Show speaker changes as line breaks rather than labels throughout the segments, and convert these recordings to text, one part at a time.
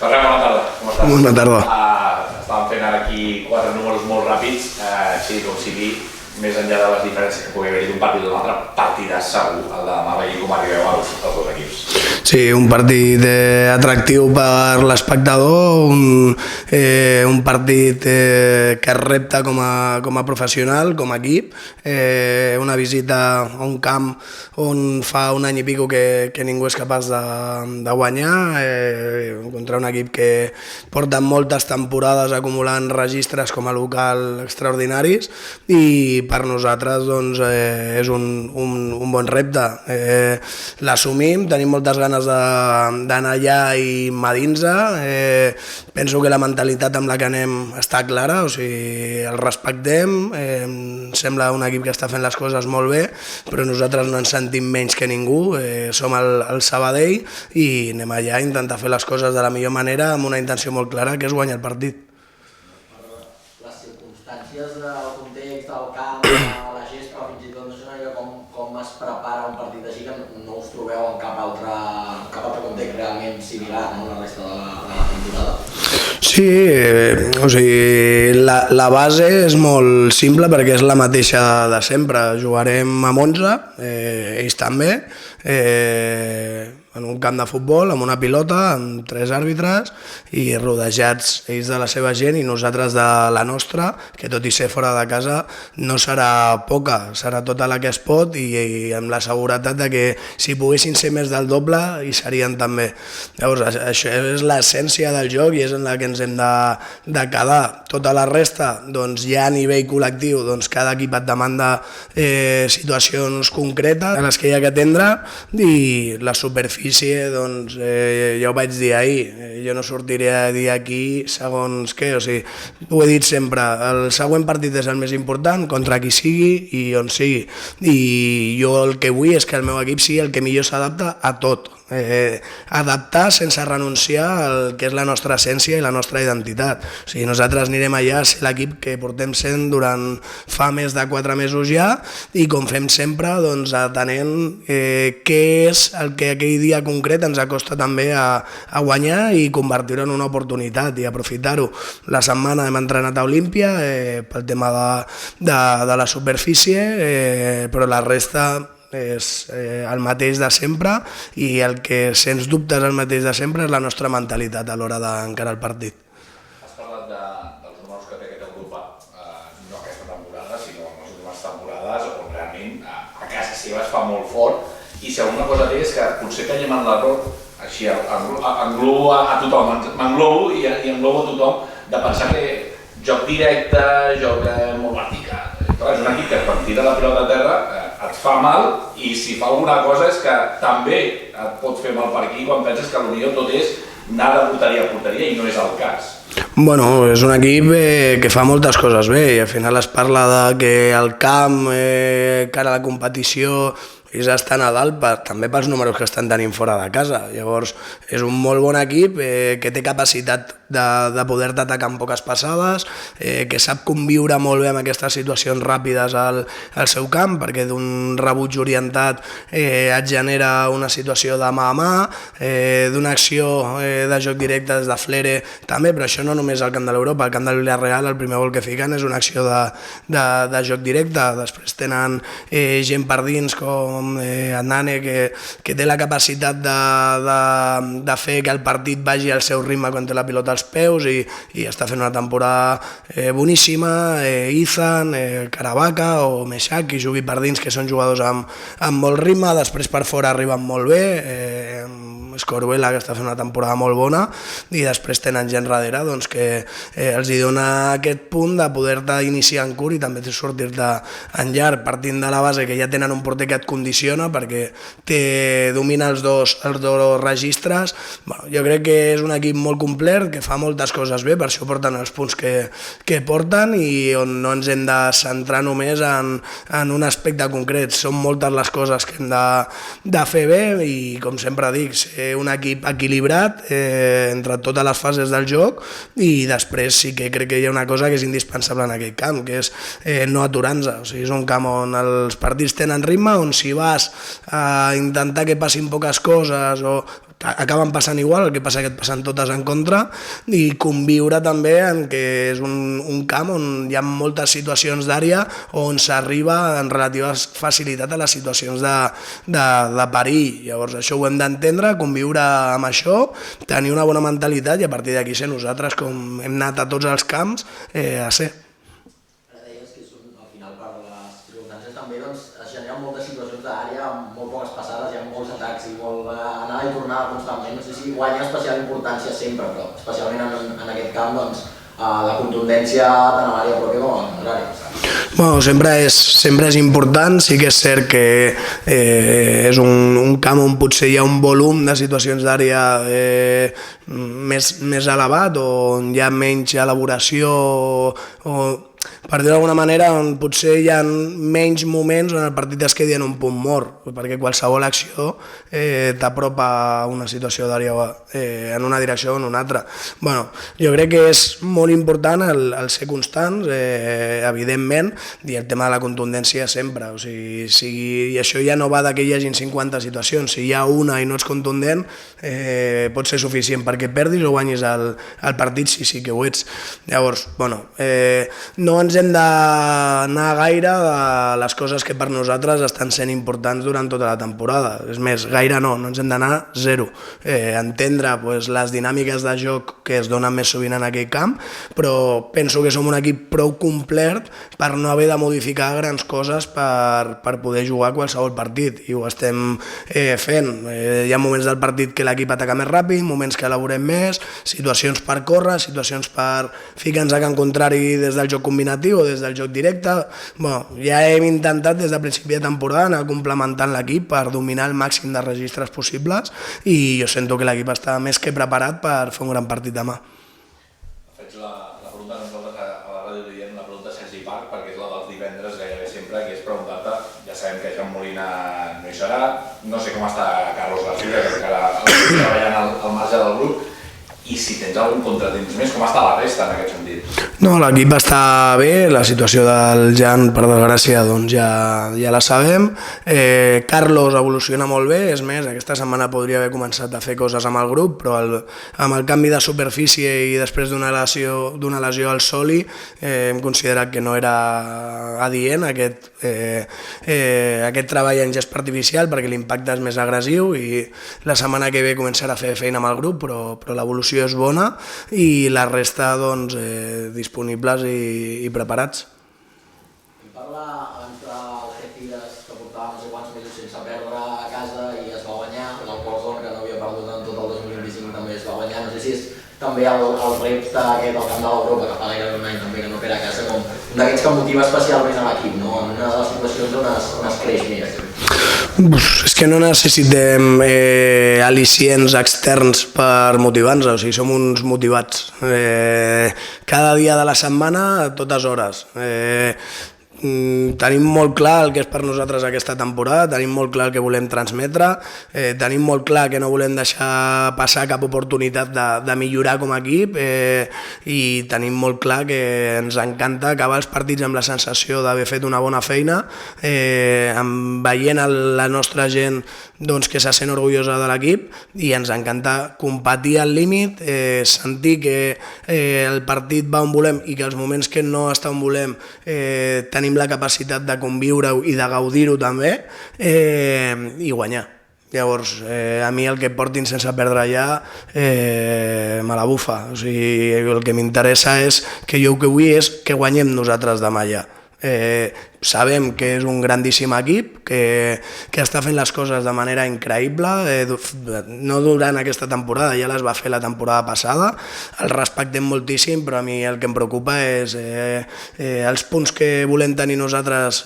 Ferran, bona tarda. Com estàs?
Bona tarda.
Estàvem fent ara aquí 4 números molt ràpids, així com sigui, més enllà de les diferències que pugui haver-hi d'un partit o d'un altre, partidàs segur el de demà, veient com arribeu els dos equips.
Sí, un partit atractiu per l'espectador, un partit que es repta com a professional, com a equip, una visita a un camp on fa un any i pico que ningú és capaç de guanyar, contra un equip que porta moltes temporades acumulant registres com a local extraordinaris, i per nosaltres doncs, és un bon repte. L'assumim, tenim moltes ganes d'anar allà i medir-nos. Penso que la mentalitat amb la que anem està clara, o sigui, el respectem, sembla un equip que està fent les coses molt bé, però nosaltres no ens sentim menys que ningú, som el Sabadell i anem allà a intentar fer les coses de la millor manera amb una intenció molt clara, que és guanyar el partit.
Les circumstàncies del context, del camp, la gespa, fins i tot no sé com es prepara un partit així, que no us trobeu en cap altre context realment similar, no?, la resta de la temporada.
Sí, o sigui, la base és molt simple perquè és la mateixa de sempre. Jugarem amb 11, ells també, en un camp de futbol, amb una pilota, amb 3 àrbitres i rodejats ells de la seva gent i nosaltres de la nostra, que tot i ser fora de casa no serà poca, serà tota la que es pot i amb la seguretat de que si poguessin ser més del doble hi serien també. Llavors, això és l'essència del joc i és en la que ens hem de quedar. Tota la resta, doncs, ja a nivell col·lectiu, doncs, cada equip et demanda situacions concretes a les que hi ha que atendre i la superfície, doncs, ja ho vaig dir ahir, jo no sortiré a dir aquí segons què, o sigui, ho he dit sempre, el següent partit és el més important, contra qui sigui i on sigui, i jo el que vull és que el meu equip sigui el que millor s'adapta a tot, adaptar sense renunciar al que és la nostra essència i la nostra identitat. O sigui, nosaltres anirem allà a ser l'equip que portem sent durant fa més de 4 mesos ja i com fem sempre, doncs, atenent què és el que aquell dia concret ens acosta també a guanyar i convertir-ho en una oportunitat i aprofitar-ho. La setmana hem entrenat a Olímpia pel tema de la superfície, però la resta és el mateix de sempre i el que sens dubte és el mateix de sempre és la nostra mentalitat a l'hora d'encarar el partit.
Has parlat dels números que té aquest grup, no aquesta temporada, sinó en les últimes temporades, on realment a casa seva es fa molt fort, i si alguna cosa té és que potser caiem en l'error, així englobo a tothom, m'englobo i englobo a tothom, de pensar que joc directe, joc molt vertical. Clar, és un equip que quan tira la pilota a terra et fa mal i si fa alguna cosa és que també et pot fer mal per aquí quan penses que potser tot és anar de porteria a porteria i no és el cas.
Bueno, és un equip que fa moltes coses bé i al final es parla de que el camp, cara a la competició, ells estan a dalt també pels números que estan tenint fora de casa. Llavors, és un molt bon equip que té capacitat de poder-te atacar en poques passades, que sap conviure molt bé amb aquestes situacions ràpides al seu camp, perquè d'un rebuig orientat et genera una situació de mà a mà, d'una acció de joc directe des de Flere també, però això no només al camp de l'Europa, al camp del Villarreal el primer gol que fiquen és una acció de joc directe. Després tenen gent per dins com Nane que té la capacitat de fer que el partit vagi al seu ritme quan té la pilota als peus i està fent una temporada boníssima. Ethan, Caravaca o Meshak, que jugui per dins, que són jugadors amb molt ritme. Després per fora arriben molt bé, Scorbella, que està fent una temporada molt bona, i després tenen gent darrere doncs, que els hi dona aquest punt de poder-te iniciar en curt i també sortir-te en llarg, partint de la base que ja tenen un porter que et condiciona perquè domina els dos registres. Bueno, jo crec que és un equip molt complet, que fa moltes coses bé, per això porten els punts que porten i on no ens hem de centrar només en un aspecte concret. Són moltes les coses que hem de fer bé i, com sempre dic, ser un equip equilibrat entre totes les fases del joc i després sí que crec que hi ha una cosa que és indispensable en aquest camp, que és no aturar-nos. O sigui, és un camp on els partits tenen ritme, on si vas a intentar que passin poques coses o acaben passant igual, el que passa que et passen totes en contra, i conviure també en que és un camp on hi ha moltes situacions d'àrea on s'arriba en relativa facilitat a les situacions de perill. Llavors això ho hem d'entendre, conviure amb això, tenir una bona mentalitat i a partir d'aquí ser nosaltres, com hem anat a tots els camps, a ser.
Deies que al final per les circumstàncies també es generen moltes situacions d'àrea amb molt poques passades, hi ha molts atacs i molt anar i tornar constantment. No sé si guanya especial importància sempre, però especialment en aquest camp la contundència tant a l'àrea pròpia com a la contrari.
Bueno, sempre és important, sí que és cert que és un camp on potser hi ha un volum de situacions d'àrea més elevat, on hi ha menys elaboració o per dir-ho d'alguna manera, on potser hi ha menys moments on el partit es quedi en un punt mort, perquè qualsevol acció t'apropa a una situació d'àrea en una direcció o en una altra. Bueno, jo crec que és molt important el ser constants, evidentment, i el tema de la contundència sempre. O sigui, i això ja no va que hi hagin 50 situacions. Si hi ha una i no ets contundent, pot ser suficient perquè perdis o guanyis el partit si sí que ho ets. Llavors, bueno, no ens hem d'anar gaire de les coses que per nosaltres estan sent importants durant tota la temporada. És més, gaire no ens hem d'anar zero. Entendre les dinàmiques de joc que es donen més sovint en aquell camp, però penso que som un equip prou complet per no haver de modificar grans coses per poder jugar qualsevol partit, i ho estem fent. Hi ha moments del partit que l'equip ataca més ràpid, moments que elaborem més, situacions per córrer, situacions per ficar-nos a camp contrari des del joc combinatiu o des del joc directe. Bueno, ja hem intentat des de principi de temporada anar complementant l'equip per dominar el màxim de registres possibles, i jo sento que l'equip està més que preparat per fer un gran partit demà.
Faig la pregunta que nosaltres a la ràdio diem, la pregunta Sergi Parc, perquè és la dels divendres gairebé sempre, que és preguntar-te, ja sabem que Joan Molina no hi serà, no sé com està Carlos García, que encara està treballant al marge del grup, i si tens algun contratemps més, com està la resta en aquest sentit?
No, l'equip està bé, la situació del Jan, per desgràcia, doncs ja la sabem. Carlos evoluciona molt bé, és més, aquesta setmana podria haver començat a fer coses amb el grup, però amb el canvi de superfície i després d'una lesió al soli hem considerat que no era adient aquest treball en gest artificial, perquè l'impacte és més agressiu, i la setmana que ve començarà a fer feina amb el grup, però l'evolució és bona i la resta doncs disponibles i preparats.
Em parla abans del Getides, que portava no sé quants mesos sense perdre a casa i es va guanyar, el Corzón, que no havia perdut en tot el 2025, també es va guanyar. No sé si és també el repte aquest al camp de l'Europa, que fa gairebé un any també que no perd a casa, com un d'aquests que motiva especialment a l'equip, no? En una de les situacions on es creix més.
És que no necessitem al·licients externs per motivar-nos, o sigui, som uns motivats. Cada dia de la setmana, a totes hores. Tenim molt clar el que és per nosaltres aquesta temporada, tenim molt clar el que volem transmetre, tenim molt clar que no volem deixar passar cap oportunitat de millorar com a equip, i tenim molt clar que ens encanta acabar els partits amb la sensació d'haver fet una bona feina, veient la nostra gent doncs, que se sent orgullosa de l'equip, i ens encanta competir al límit, sentir que el partit va on volem i que els moments que no està on volem tenim la capacitat de conviure-ho i de gaudir-ho també, i guanyar. Llavors, a mi el que portin sense perdre allà me la bufa. O sigui, el que m'interessa és que jo el que vull és que guanyem nosaltres demà allà. Sabem que és un grandíssim equip que està fent les coses de manera increïble, no durant aquesta temporada, ja les va fer la temporada passada, el respectem moltíssim, però a mi el que em preocupa és els punts que volem tenir nosaltres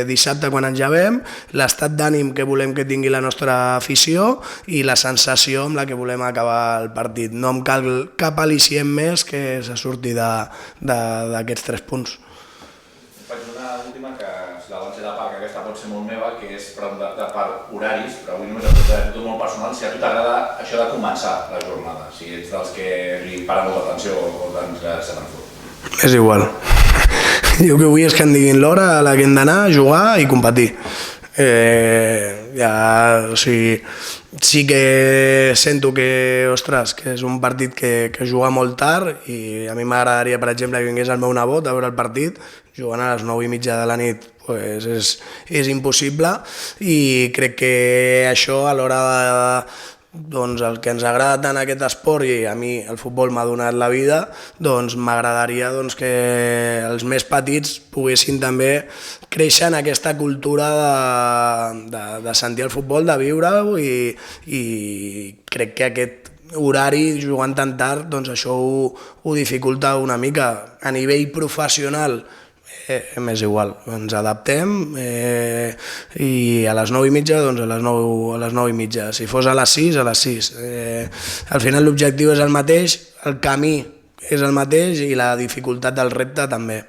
dissabte quan ens llevem, l'estat d'ànim que volem que tingui la nostra afició i la sensació amb la que volem acabar el partit. No em cal cap al·licient més que se surti d'aquests 3 punts.
Faig una última que la Lancia de Parc, aquesta pot ser molt meva, que és preguntar-te per horaris, però avui només et preguntaré tot molt personal, si a tu t'agrada això de començar la jornada, si ets dels que li para molta atenció o doncs se te'n fot.
És igual. Jo el que vull és que em diguin l'hora a la que hem d'anar, jugar i competir. O sigui, sí que sento que, ostres, que és un partit que juga molt tard i a mi m'agradaria, per exemple, que vingués el meu nebot a veure el partit, jugant a les 9:30 de la nit pues és impossible i crec que això a l'hora de doncs el que ens agrada tant aquest esport i a mi el futbol m'ha donat la vida, doncs m'agradaria doncs, que els més petits poguessin també créixer en aquesta cultura de sentir el futbol, de viure-ho i crec que aquest horari jugant tan tard, doncs això ho dificulta una mica. A nivell professional m'és igual, ens adaptem i a les 9:30 doncs a les 9:30, si fos a les 6, a les 6. Al final l'objectiu és el mateix, el camí és el mateix i la dificultat del repte també.